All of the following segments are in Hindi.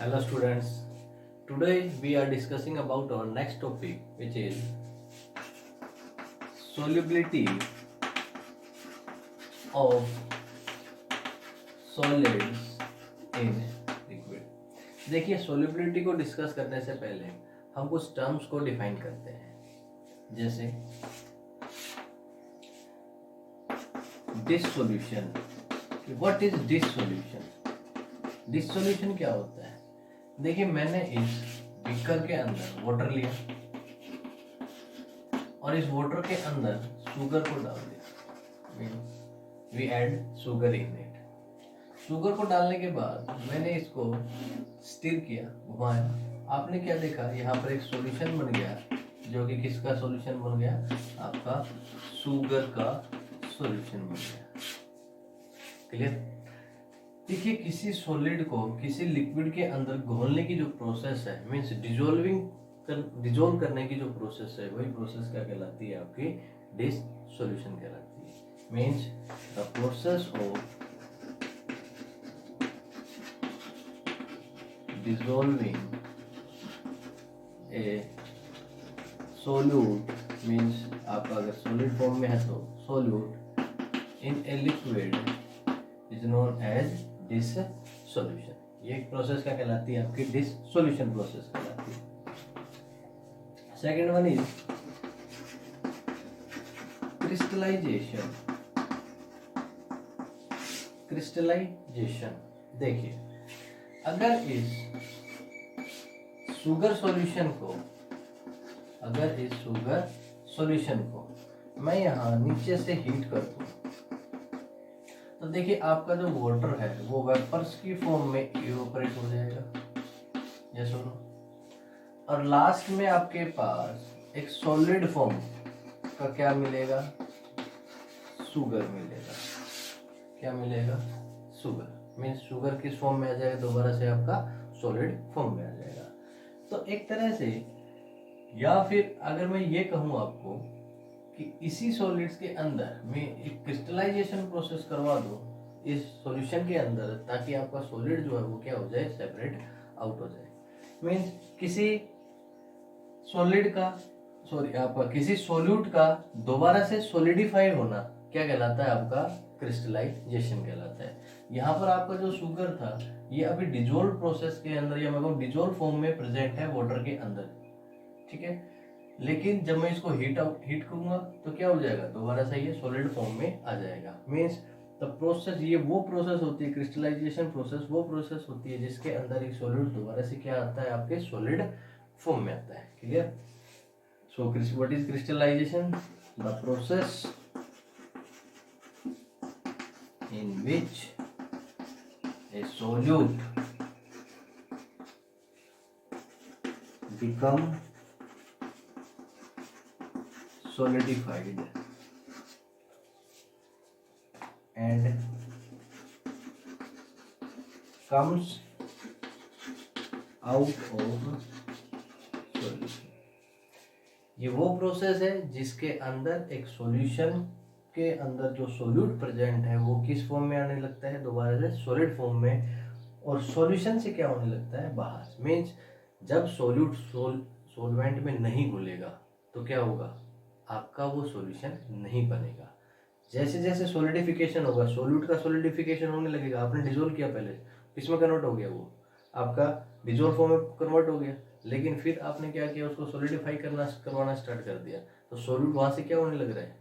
Hello students. Today we are discussing about our next topic which is solubility of solids in liquid. देखिए solubility को डिस्कस करने से पहले हम कुछ टर्म्स को डिफाइन करते हैं, जैसे dissolution. What is dissolution? Dissolution क्या होता है? देखिए मैंने इस बीकर के अंदर वाटर लिया और इस वाटर के अंदर शुगर को डाल दिया. We add sugar in it. Sugar को डालने के बाद मैंने इसको स्टिर किया, घुमाया. आपने क्या देखा? यहाँ पर एक सॉल्यूशन बन गया, जो कि किसका सॉल्यूशन बन गया? आपका शुगर का सॉल्यूशन बन गया. क्लियर? देखिए किसी सॉलिड को किसी लिक्विड के अंदर घोलने की जो प्रोसेस है, मीन्स डिजोल्व करने की जो प्रोसेस है, वही प्रोसेस क्या कहलाती है? आपकी डिसोल्यूशन कहलाती है. Means the process of dissolving a solute, means आपका अगर सॉलिड फॉर्म में है तो solute in a liquid is known as dissolution. ये एक प्रोसेस क्या कहलाती है? आपकी डिसोल्यूशन प्रोसेस कहलाती है. Second one is crystallization. Crystallization देखिए, अगर इस शुगर सॉल्यूशन को मैं यहाँ नीचे से हीट कर दूं, तो देखिए आपका जो वाटर है वो वेपर्स की फॉर्म में इवेपोरेट हो जाएगा. यस और नो? और लास्ट में आपके पास एक सॉलिड फॉर्म का क्या मिलेगा? शुगर मिलेगा. क्या मिलेगा? शुगर. मीन्स शुगर किस फॉर्म में आ जाएगा? दोबारा से आपका सॉलिड फॉर्म में आ जाएगा. तो एक तरह से, या फिर अगर मैं ये कहूँ आपको कि इसी सॉलिड्स के अंदर मैं एक क्रिस्टलाइजेशन प्रोसेस करवा दूं इस सॉल्यूशन के अंदर, ताकि आपका सॉलिड जो है वो क्या हो जाए? सेपरेट आउट हो जाए. मीन्स किसी सॉलिड का आपका किसी सॉल्यूट का दोबारा से सॉलिडिफाई होना क्या कहलाता है? आपका क्रिस्टलाइजेशन कहलाता है. यहाँ पर आपका जो शुगर था ये अभी डिजोल्व प्रोसेस के अंदर, या मतलब डिजोल्व फॉर्म में प्रेजेंट है वाटर के अंदर. ठीक है, लेकिन जब मैं इसको हीट करूंगा तो क्या हो जाएगा? दोबारा से ये सॉलिड फॉर्म में आ जाएगा. मीन्स द प्रोसेस, ये वो प्रोसेस होती है क्रिस्टलाइजेशन प्रोसेस, वो प्रोसेस होती है जिसके अंदर एक सॉलिड दोबारा से क्या आता है? आपके सॉलिड फॉर्म में आता है. Clear? So what is crystallization? The process in which a solute become solidified and comes out of solution. ये वो प्रोसेस है जिसके अंदर एक सॉल्यूशन के अंदर जो सोल्यूट प्रेजेंट है वो किस फॉर्म में आने लगता है? दोबारा से सॉलिड फॉर्म में. और सॉल्यूशन से क्या होने लगता है? बाहर. मीन्स जब सोल्यूट सोलवेंट में नहीं घुलेगा तो क्या होगा? आपका वो सॉल्यूशन नहीं बनेगा. जैसे जैसे सॉलिडिफिकेशन होगा, सोल्यूट का सॉलिडिफिकेशन होने लगेगा. आपने डिजोल्व किया, पहले किसमें कन्वर्ट हो गया? वो आपका डिजोल्व फॉर्म में कन्वर्ट हो गया. लेकिन फिर आपने क्या किया? उसको सॉलिडिफाई करवाना स्टार्ट कर दिया, तो सोल्यूट वहां से क्या होने लग रहा है?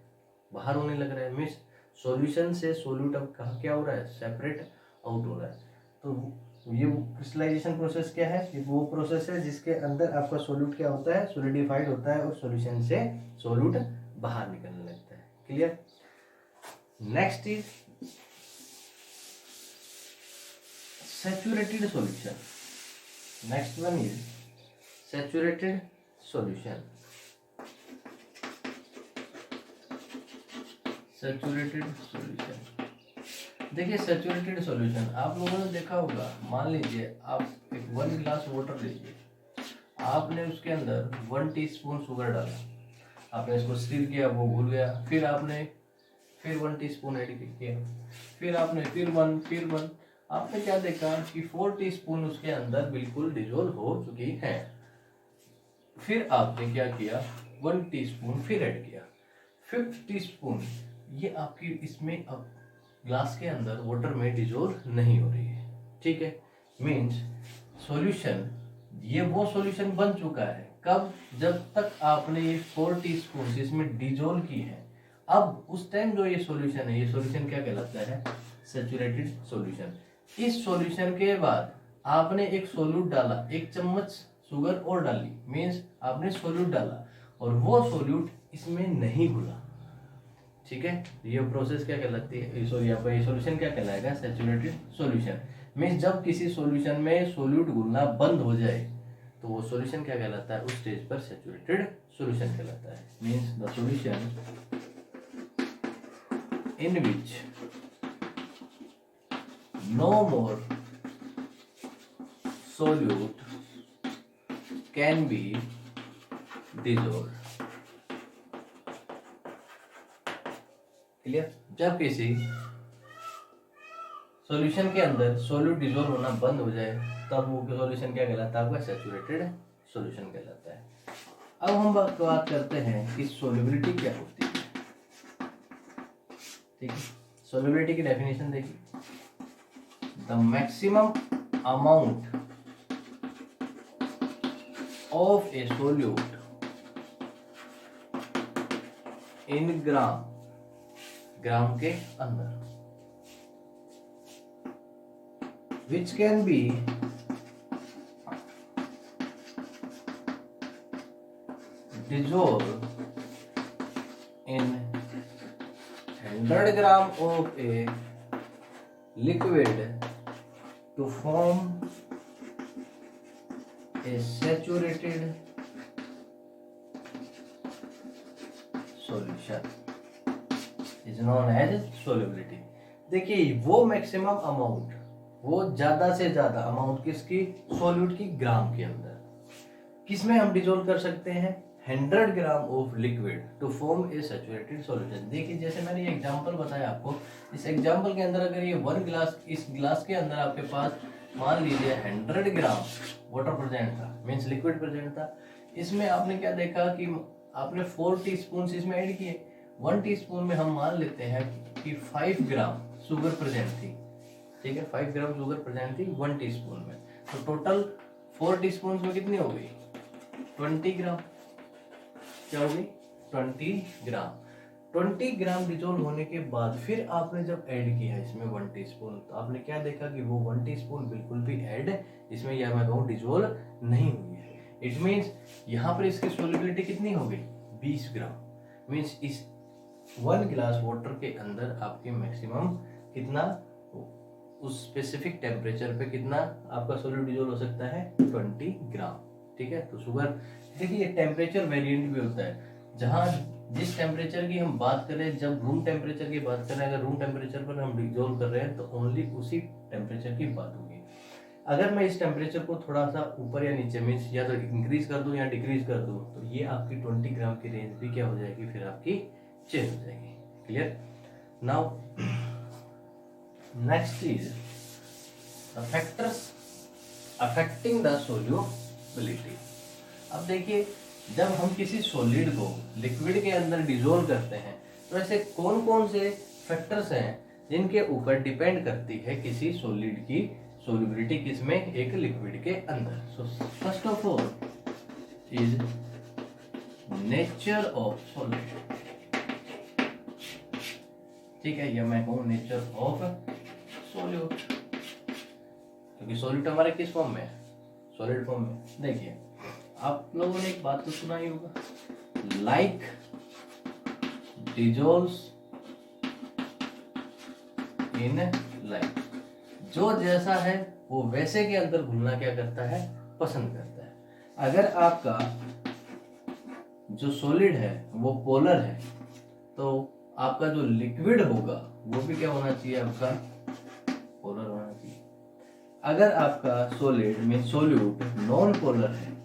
बाहर होने लग रहा है. मीन्स सॉल्यूशन से सोल्यूट अब कहाँ क्या हो रहा है? सेपरेट आउट हो रहा है. तो ये क्रिस्टलाइजेशन प्रोसेस क्या है? ये वो प्रोसेस है जिसके अंदर आपका सोल्यूट क्या होता है? सॉलिडिफाइड होता है और सॉल्यूशन से सोल्यूट बाहर निकलने लगता है. Clear? Next is saturated solution. Next one is saturated solution. Saturated solution. देखिए सैचुरेटेड सॉल्यूशन आप लोगों ने देखा होगा. मान लीजिए आप एक 1 गिलास वाटर लीजिए, आपने उसके अंदर 1 टीस्पून शुगर डाला, आपने इसको स्टिर किया, वो घुल गया. फिर आपने फिर 1 टीस्पून ऐड किया, फिर आपने फिर वन आपने क्या देखा कि 4 टीस्पून उसके अंदर बिल्कुल डिजोल्व हो चुकी है। फिर आपने क्या किया, 1 टीस्पून फिर ऐड किया, 5th टीस्पून, ये आपकी इसमें अब ग्लास के अंदर वाटर में डिजोल्व नहीं हो रही है, ठीक है। मीन्स सॉल्यूशन, ये वो सॉल्यूशन बन चुका है कब, जब तक आपने ये 4 टीस्पून इसमें डिजोल्व की है। अब उस टाइम जो ये सॉल्यूशन है, ये सॉल्यूशन क्या कहलाता है, सैचुरेटेड सॉल्यूशन। इस सॉल्यूशन के बाद आपने एक सोल्यूट डाला, 1 चम्मच शुगर और डाली, मीन्स आपने सोल्यूट डाला और वो सोल्यूट इसमें नहीं घुला, ठीक है। ये प्रोसेस क्या कहलाती है, सॉरी आपका ये सॉल्यूशन क्या कहलाएगा, सैचुरेटेड सॉल्यूशन। मीन्स जब किसी सॉल्यूशन में सोल्यूट घुलना बंद हो जाए तो वो सॉल्यूशन क्या कहलाता है, उस स्टेज पर सैचुरेटेड सॉल्यूशन कहलाता है। Means the solution in which no more solute can be dissolved। Clear. जब किसी सॉल्यूशन के अंदर सोल्यूट डिजोल्व होना बंद हो जाए तब वो सॉल्यूशन क्या कहलाता है, आपका सैचुरेटेड सॉल्यूशन कहलाता है। अब हम बात करते हैं कि सोल्युबिलिटी क्या होती है, ठीक है। सोल्युबिलिटी की डेफिनेशन देखिए, the maximum amount of a solute in ग्राम के अंदर which can be dissolved in 100 gram of a liquid to form a saturated solution is known as solubility। देखिए वो मैक्सिमम अमाउंट, वो ज्यादा से ज्यादा अमाउंट किसकी, सोल्यूट की ग्राम के अंदर, किसमें हम डिजोल्व कर सकते हैं, 100 gram of liquid to form a saturated solution. देखिए जैसे मैंने ये एग्जांपल बताया आपको, इस एग्जांपल के अंदर अगर ये 1 गिलास, इस गिलास के अंदर आपके पास मान लीजिए 100 ग्राम वाटर प्रेजेंट था, मीन्स लिक्विड प्रेजेंट था, इसमें आपने क्या देखा कि आपने 4 टीस्पून इसमें ऐड किए, 1 टीस्पून में हम मान लेते हैं कि 5 ग्राम शुगर प्रेजेंट थी, ठीक है, 5 ग्राम शुगर प्रेजेंट थी 1 टीस्पून में, तो टोटल 4 टीस्पून में कितनी हो गई, 20 ग्राम, क्या हो गई 20 ग्राम। 20 ग्राम डिजोल्व होने के बाद फिर आपने जब ऐड किया इसमें 1 टीस्पून, तो आपने क्या देखा कि वो 1 टीस्पून बिल्कुल भी ऐड इसमें, या मैं कहूँ डिजोल्व नहीं हुई है। इट मीन्स यहाँ पर इसकी सोल्युबिलिटी कितनी हो गई, 20 ग्राम। मीन्स इस 1 गिलास वाटर के अंदर आपके मैक्सिमम कितना, उस स्पेसिफिक टेम्परेचर पे कितना आपका सोल्यूट डिजोल्व हो सकता है, 20 ग्राम, ठीक है। तो शुगर, देखिए टेम्परेचर वेरिएंट भी होता है, जहाँ जिस टेम्परेचर की हम बात कर रहे हैं, जब रूम टेम्परेचर की बात कर रहे हैं, अगर रूम टेम्परेचर पर हम डिजोल्व कर रहे हैं तो ओनली उसी टेम्परेचर की बात होगी। अगर मैं इस टेम्परेचर को थोड़ा सा ऊपर या नीचे, मीन्स या तो इंक्रीज कर दूं या डिक्रीज कर दूं, तो ये आपकी 20 ग्राम की रेंज भी क्या हो जाएगी, फिर आपकी चेंज हो जाएगी। Clear. Now next is the factors affecting the solubility. अब देखिए जब हम किसी सॉलिड को लिक्विड के अंदर डिसोल्व करते हैं तो ऐसे कौन कौन से फैक्टर्स हैं जिनके ऊपर डिपेंड करती है किसी सॉलिड की सोल्युबिलिटी, किसमें, एक लिक्विड के अंदर। So first of all is nature of solid, ठीक है, या मैं कहूँ नेचर ऑफ सॉल्यूट, क्योंकि सॉल्यूट हमारे किस फॉर्म में है, सॉलिड फॉर्म में। देखिए आप लोगों ने एक बात तो सुना ही होगा, लाइक डिजोल्व्स इन लाइक, जो जैसा है वो वैसे के अंदर घुलना क्या करता है, पसंद करता है। अगर आपका जो सॉलिड है वो पोलर है तो आपका जो लिक्विड होगा वो भी क्या होना चाहिए, आपका पोलर होना चाहिए। अगर आपका सॉलिड में सोल्यूट नॉन पोलर है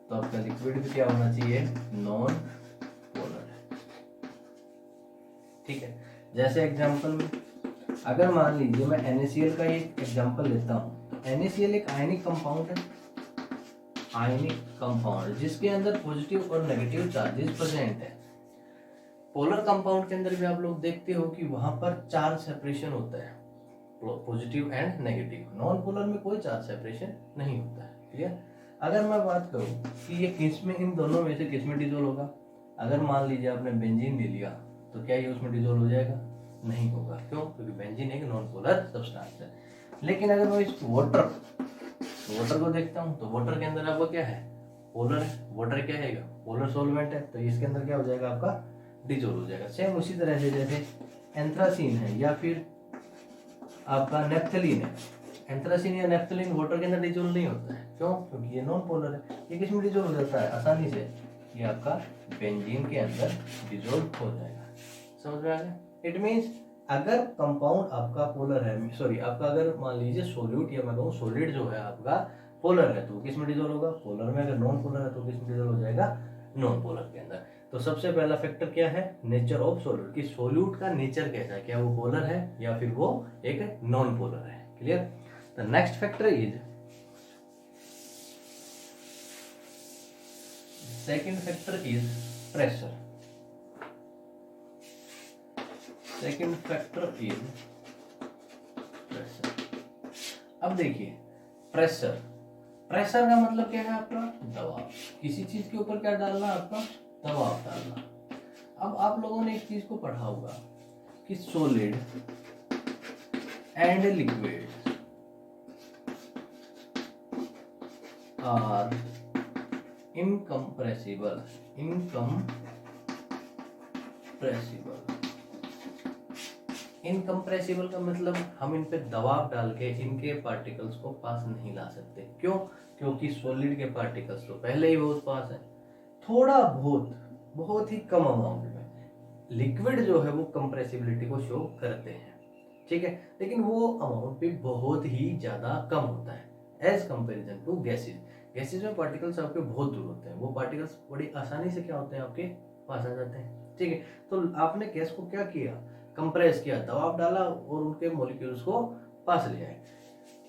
तो आपका लिक्विड भी क्या होना चाहिए, नॉन पोलर है, ठीक है। जैसे एग्जांपल में अगर मान लीजिए मैं NaCl का एक एग्जांपल लेता हूँ, तो NaCl एक आयनिक कंपाउंड है, आयनिक कंपाउंड जिसके अंदर पॉजिटिव और नेगेटिव चार्जेस प्रेजेंट है। पोलर कंपाउंड के अंदर भी आप लोग देखते हो कि वहां पर चार्ज सेपरेशन होता है, positive and negative. Non polar में कोई चार्ज सेपरेशन नहीं होता है। क्लियर? अगर मैं बात करूं कि ये किस में, इन दोनों में से किस में डिजोल्व होगा, अगर मान लीजिए आपने बेंजीन ले लिया तो क्या ये उसमें डिजोल्व हो जाएगा? नहीं होगा। क्यों? क्योंकि बेंजीन एक नॉन पोलर सब्सटेंस है। लेकिन अगर मैं इस वाटर को देखता हूं तो वाटर के अंदर आपका क्या है? पोलर है। वाटर क्या है? पोलर सॉल्वेंट है, तो इसके अंदर क्या हो जाएगा? आपका डिजोल्व हो जाएगा। सेम उसी तरह से जैसे एंथ्रासीन है या फिर आपका नेफ्थलीन है, एंथ्रासीन या नेफ्थलीन वाटर के अंदर डिजोल्व नहीं होता है। क्यों? क्योंकि ये नॉन पोलर है। ये किस में डिजोल्व हो जाता है? आसानी से ये आपका बेंजीन के अंदर डिजोल्व हो जाएगा। समझ में आ गया? इट मींस अगर कंपाउंड आपका पोलर है, सॉरी आपका अगर मान लीजिए सोल्यूट या मैं कहूँ सॉलिड जो है आपका पोलर है, तो किस में डिजोल्व होगा? पोलर में। अगर नॉन पोलर है तो किस में डिजोल्व हो जाएगा? नॉन पोलर के अंदर। तो सबसे पहला फैक्टर क्या है? नेचर ऑफ सोल्यूट, कि सोल्यूट का नेचर कैसा है, क्या वो पोलर है या फिर वो एक नॉन पोलर है। Clear? The next factor is, second factor is pressure. Second factor is pressure. अब देखिए प्रेशर का मतलब क्या है? आपका दबाव। किसी चीज के ऊपर क्या डालना? आपका दबाव डालना। अब आप लोगों ने एक चीज को पढ़ा होगा कि solid and liquid are incompressible. Incompressible का मतलब हम इन पे दबाव डाल के इनके पार्टिकल्स को पास नहीं ला सकते। क्यों? क्योंकि सॉलिड के पार्टिकल्स तो पहले ही बहुत पास है, थोड़ा बहुत ही कम अमाउंट में। लिक्विड जो है वो कंप्रेसिबिलिटी को शो करते हैं, ठीक है, लेकिन वो अमाउंट भी बहुत ही ज्यादा कम होता है as comparison to gases. Gases में पार्टिकल्स आपके बहुत दूर होते हैं, वो पार्टिकल्स बड़ी आसानी से क्या होते हैं? आपके पास आ जाते हैं। ठीक है, तो आपने गैस को क्या किया? कंप्रेस किया, दबाव डाला और उनके मॉलिक्यूल्स को पास ले आए।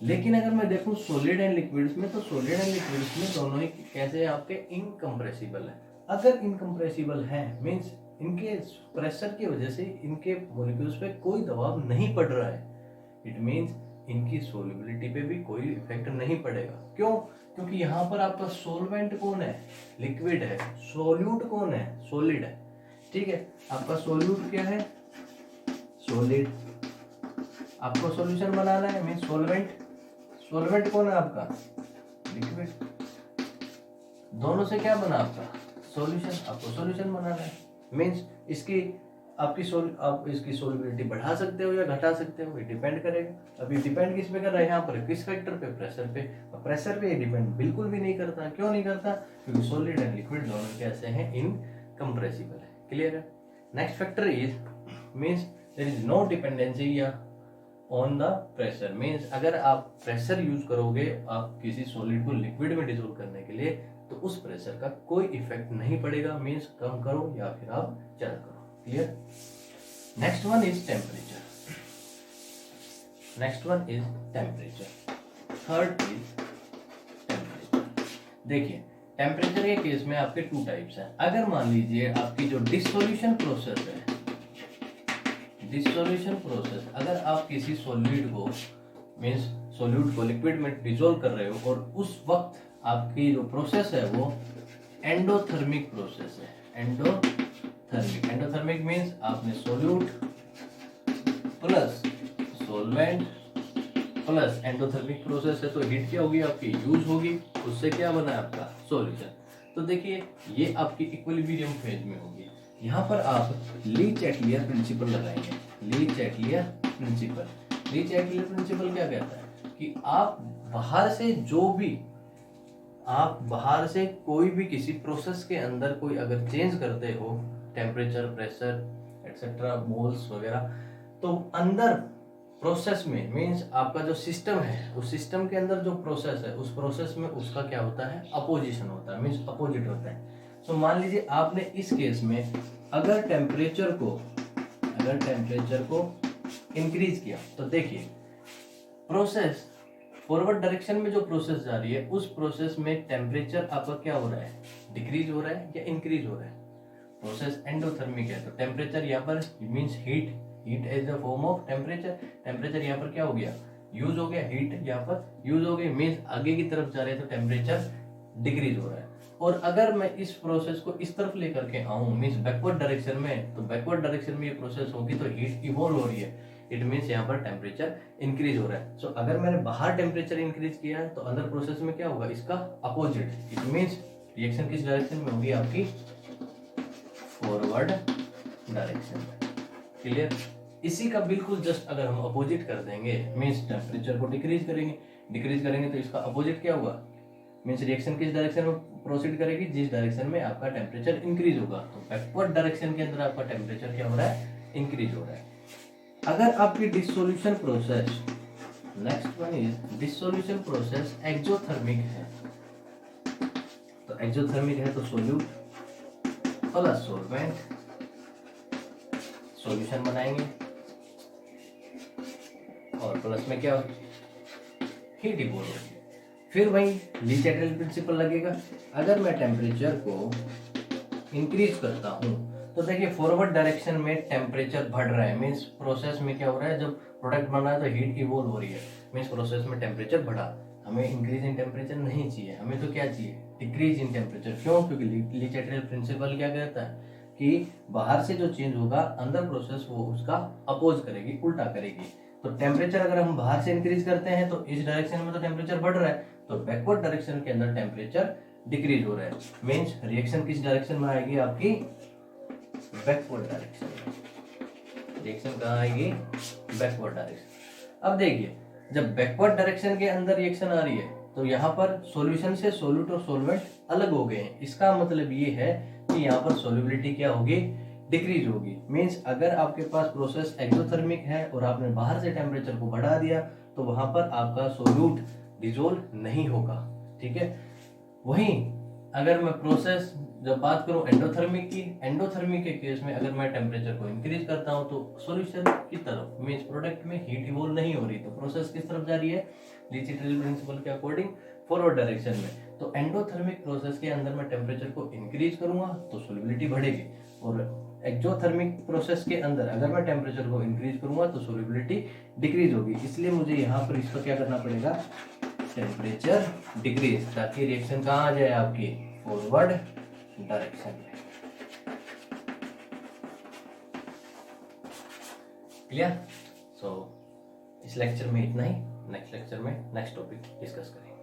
लेकिन अगर मैं देखूं सॉलिड एंड लिक्विड्स में, तो सॉलिड एंड लिक्विड्स में दोनों ही कैसे आपके इनकम्प्रेसिबल है। अगर इनकम्प्रेसिबल है मींस इनके प्रेशर की वजह से इनके मॉलिक्यूल्स पे कोई दबाव नहीं पड़ रहा है। इट मींस इनकी सोल्युबिलिटी पे भी कोई इफेक्ट नहीं पड़ेगा। क्यों? क्योंकि यहाँ पर आपका सोलवेंट कौन है? लिक्विड है। सोल्यूट कौन है? सॉलिड है। ठीक है, आपका सोल्यूट क्या है? सॉलिड। आपको सॉल्यूशन बनाना है मींस सोलवेंट कौन है आपका? लिक्विड। दोनों से क्या बना आपका? सॉल्यूशन। आपको सॉल्यूशन बनाना है मींस आप इसकी सोल्युबिलिटी बढ़ा सकते हो या घटा सकते हो, ये डिपेंड करेगा। अभी डिपेंड किस पे कर रहा है? यहाँ पर किस फैक्टर पे? प्रेशर पे। प्रेशर पे डिपेंड बिल्कुल भी नहीं करता। क्यों नहीं करता? क्योंकि सॉलिड एंड लिक्विड दोनों कैसे हैं? इनकम्प्रेसिबल है। क्लियर है? Next factor is means there is no dependency या ऑन द प्रेशर। मीन्स अगर आप प्रेशर यूज करोगे आप किसी सॉलिड को लिक्विड में डिसोल्व करने के लिए, तो उस प्रेशर का कोई इफेक्ट नहीं पड़ेगा। मीन्स कम करो या फिर आप ज्यादा करो। Clear? Next one is temperature. Third is temperature. देखिए टेम्परेचर के केस में आपके टू टाइप्स हैं। अगर मान लीजिए आपकी जो डिसोल्यूशन प्रोसेस है, अगर आप किसी सॉलिड को मींस सॉल्यूट को लिक्विड में डिसॉल्व कर रहे हो और उस वक्त आपकी जो प्रोसेस है वो एंडोथर्मिक प्रोसेस है। एंडोथर्मिक मींस आपने solute plus solvent plus endothermic process है, तो हीट क्या होगी? आपकी यूज होगी, उससे क्या बना है? आपका सॉल्यूशन। तो देखिए ये आपकी इक्विलिब्रियम फेज में होगी। यहाँ पर आप ली-चैटलियर प्रिंसिपल लगाएंगे। ली-चैटलियर प्रिंसिपल क्या कहता है कि आप बाहर से कोई भी किसी प्रोसेस के अंदर कोई अगर चेंज करते हो, टेम्परेचर, प्रेशर एक्सेट्रा, मोल्स वगैरह, तो अंदर प्रोसेस में मींस आपका जो सिस्टम है उस सिस्टम के अंदर जो प्रोसेस है उस प्रोसेस में उसका क्या होता है? अपोजिशन होता है, मींस अपोजिट होता है। तो मान लीजिए आपने इस केस में अगर टेम्परेचर को इंक्रीज किया। तो देखिए प्रोसेस फॉरवर्ड डायरेक्शन में जो प्रोसेस जा रही है उस प्रोसेस में टेम्परेचर आपका क्या हो रहा है, डिक्रीज हो रहा है या इंक्रीज हो रहा है। प्रोसेस एंडोथर्मिक है तो टेम्परेचर यहाँ पर means heat, heat as the form of temperature. Temperature यहाँ पर क्या हो गया, यूज हो गया, हीट यहाँ पर यूज हो गई, मींस आगे की तरफ जा रहे हैं तो टेम्परेचर डिक्रीज हो रहा है। और अगर मैं इस प्रोसेस को इस तरफ लेकर के आऊं मींस बैकवर्ड डायरेक्शन में, तो बैकवर्ड डायरेक्शन में ये प्रोसेस होगी तो हीट इवॉल्व हो रही है, इट मींस यहाँ पर टेम्परेचर इंक्रीज हो रहा है। सो अगर मैंने बाहर टेम्परेचर इंक्रीज किया है तो अंदर प्रोसेस में क्या होगा, इसका अपोजिट, इट मींस रिएक्शन किस डायरेक्शन में होगी आपकी, फॉरवर्ड डायरेक्शन में। क्लियर। इसी का बिल्कुल जस्ट अगर हम अपोजिट कर देंगे मींस टेम्परेचर को डिक्रीज करेंगे तो इसका अपोजिट क्या होगा, मींस रिएक्शन किस डायरेक्शन में प्रोसीड करेगी, जिस डायरेक्शन में आपका टेम्परेचर इंक्रीज होगा। तो बैकवर्ड डायरेक्शन के अंदर आपका टेम्परेचर क्या हो रहा है, इंक्रीज हो रहा है। अगर आपकी dissolution process, next one is dissolution process exothermic है, तो एक्सोथर्मिक है तो सोल्यूट प्लस सॉल्वेंट सॉल्यूशन बनाएंगे और प्लस में क्या हीट इवॉल्व होगी। फिर वही लीचेटल प्रिंसिपल लगेगा। अगर मैं टेम्परेचर को इंक्रीज करता हूं तो देखिए फॉरवर्ड डायरेक्शन में टेम्परेचर बढ़ रहा है, मींस प्रोसेस में क्या हो रहा है, जब प्रोडक्ट बन रहा है तो हीट इवॉल्व हो रही है, मींस प्रोसेस में टेम्परेचर बढ़ा। हमें इंक्रीज इन टेम्परेचर नहीं चाहिए, हमें तो क्या चाहिए, डिक्रीज इन टेम्परेचर। क्यों, क्योंकि लीचेटल प्रिंसिपल क्या कहता है कि बाहर से जो चेंज होगा अंदर प्रोसेस वो उसका अपोज करेगी, उल्टा करेगी। तो टेम्परेचर अगर हम बाहर से इंक्रीज करते हैं तो इस डायरेक्शन में तो टेम्परेचर बढ़ रहा है, तो बैकवर्ड डायरेक्शन के अंदर टेम्परेचर डिक्रीज हो रहा है, मींस रिएक्शन किस डायरेक्शन में आएगी आपकी, बैकवर्ड डायरेक्शन में। रिएक्शन कहाँ आएगी, बैकवर्ड डायरेक्शन। अब देखिए जब बैकवर्ड डायरेक्शन के अंदर रिएक्शन आ रही है तो यहाँ पर सॉल्यूशन से सोल्यूट और सॉल्वेंट अलग हो गए हैं। इसका मतलब ये है कि यहाँ पर सोल्युबिलिटी क्या होगी, डिक्रीज होगी। मींस अगर आपके पास प्रोसेस एक्सोथर्मिक है और आपने बाहर से टेम्परेचर को बढ़ा दिया तो वहां पर आपका सोल्यूट डिसोल्व नहीं होगा। ठीक है। वहीं अगर मैं प्रोसेस जब बात करूं एंडोथर्मिक की, एंडोथर्मिक के केस में अगर मैं टेम्परेचर को इंक्रीज करता हूं तो सॉल्यूशन की तरफ मींस प्रोडक्ट में हीट इवॉल्व नहीं हो रही, तो प्रोसेस किस तरफ जा रही है, लीचिटल प्रिंसिपल के अकॉर्डिंग फॉरवर्ड डायरेक्शन में। तो एंडोथर्मिक प्रोसेस के अंदर मैं टेम्परेचर को इंक्रीज करूंगा तो सोल्युबिलिटी बढ़ेगी, और एक्सोथर्मिक प्रोसेस के अंदर अगर मैं टेम्परेचर को इंक्रीज करूंगा तो सोल्युबिलिटी डिक्रीज होगी। इसलिए मुझे यहाँ पर इसका क्या करना पड़ेगा, टेम्परेचर डिक्रीज, ताकि रिएक्शन कहाँ आ जाए आपकी, फॉरवर्ड डायरेक्शन में। क्लियर। सो इस लेक्चर में इतना ही, नेक्स्ट लेक्चर में नेक्स्ट टॉपिक डिस्कस करेंगे।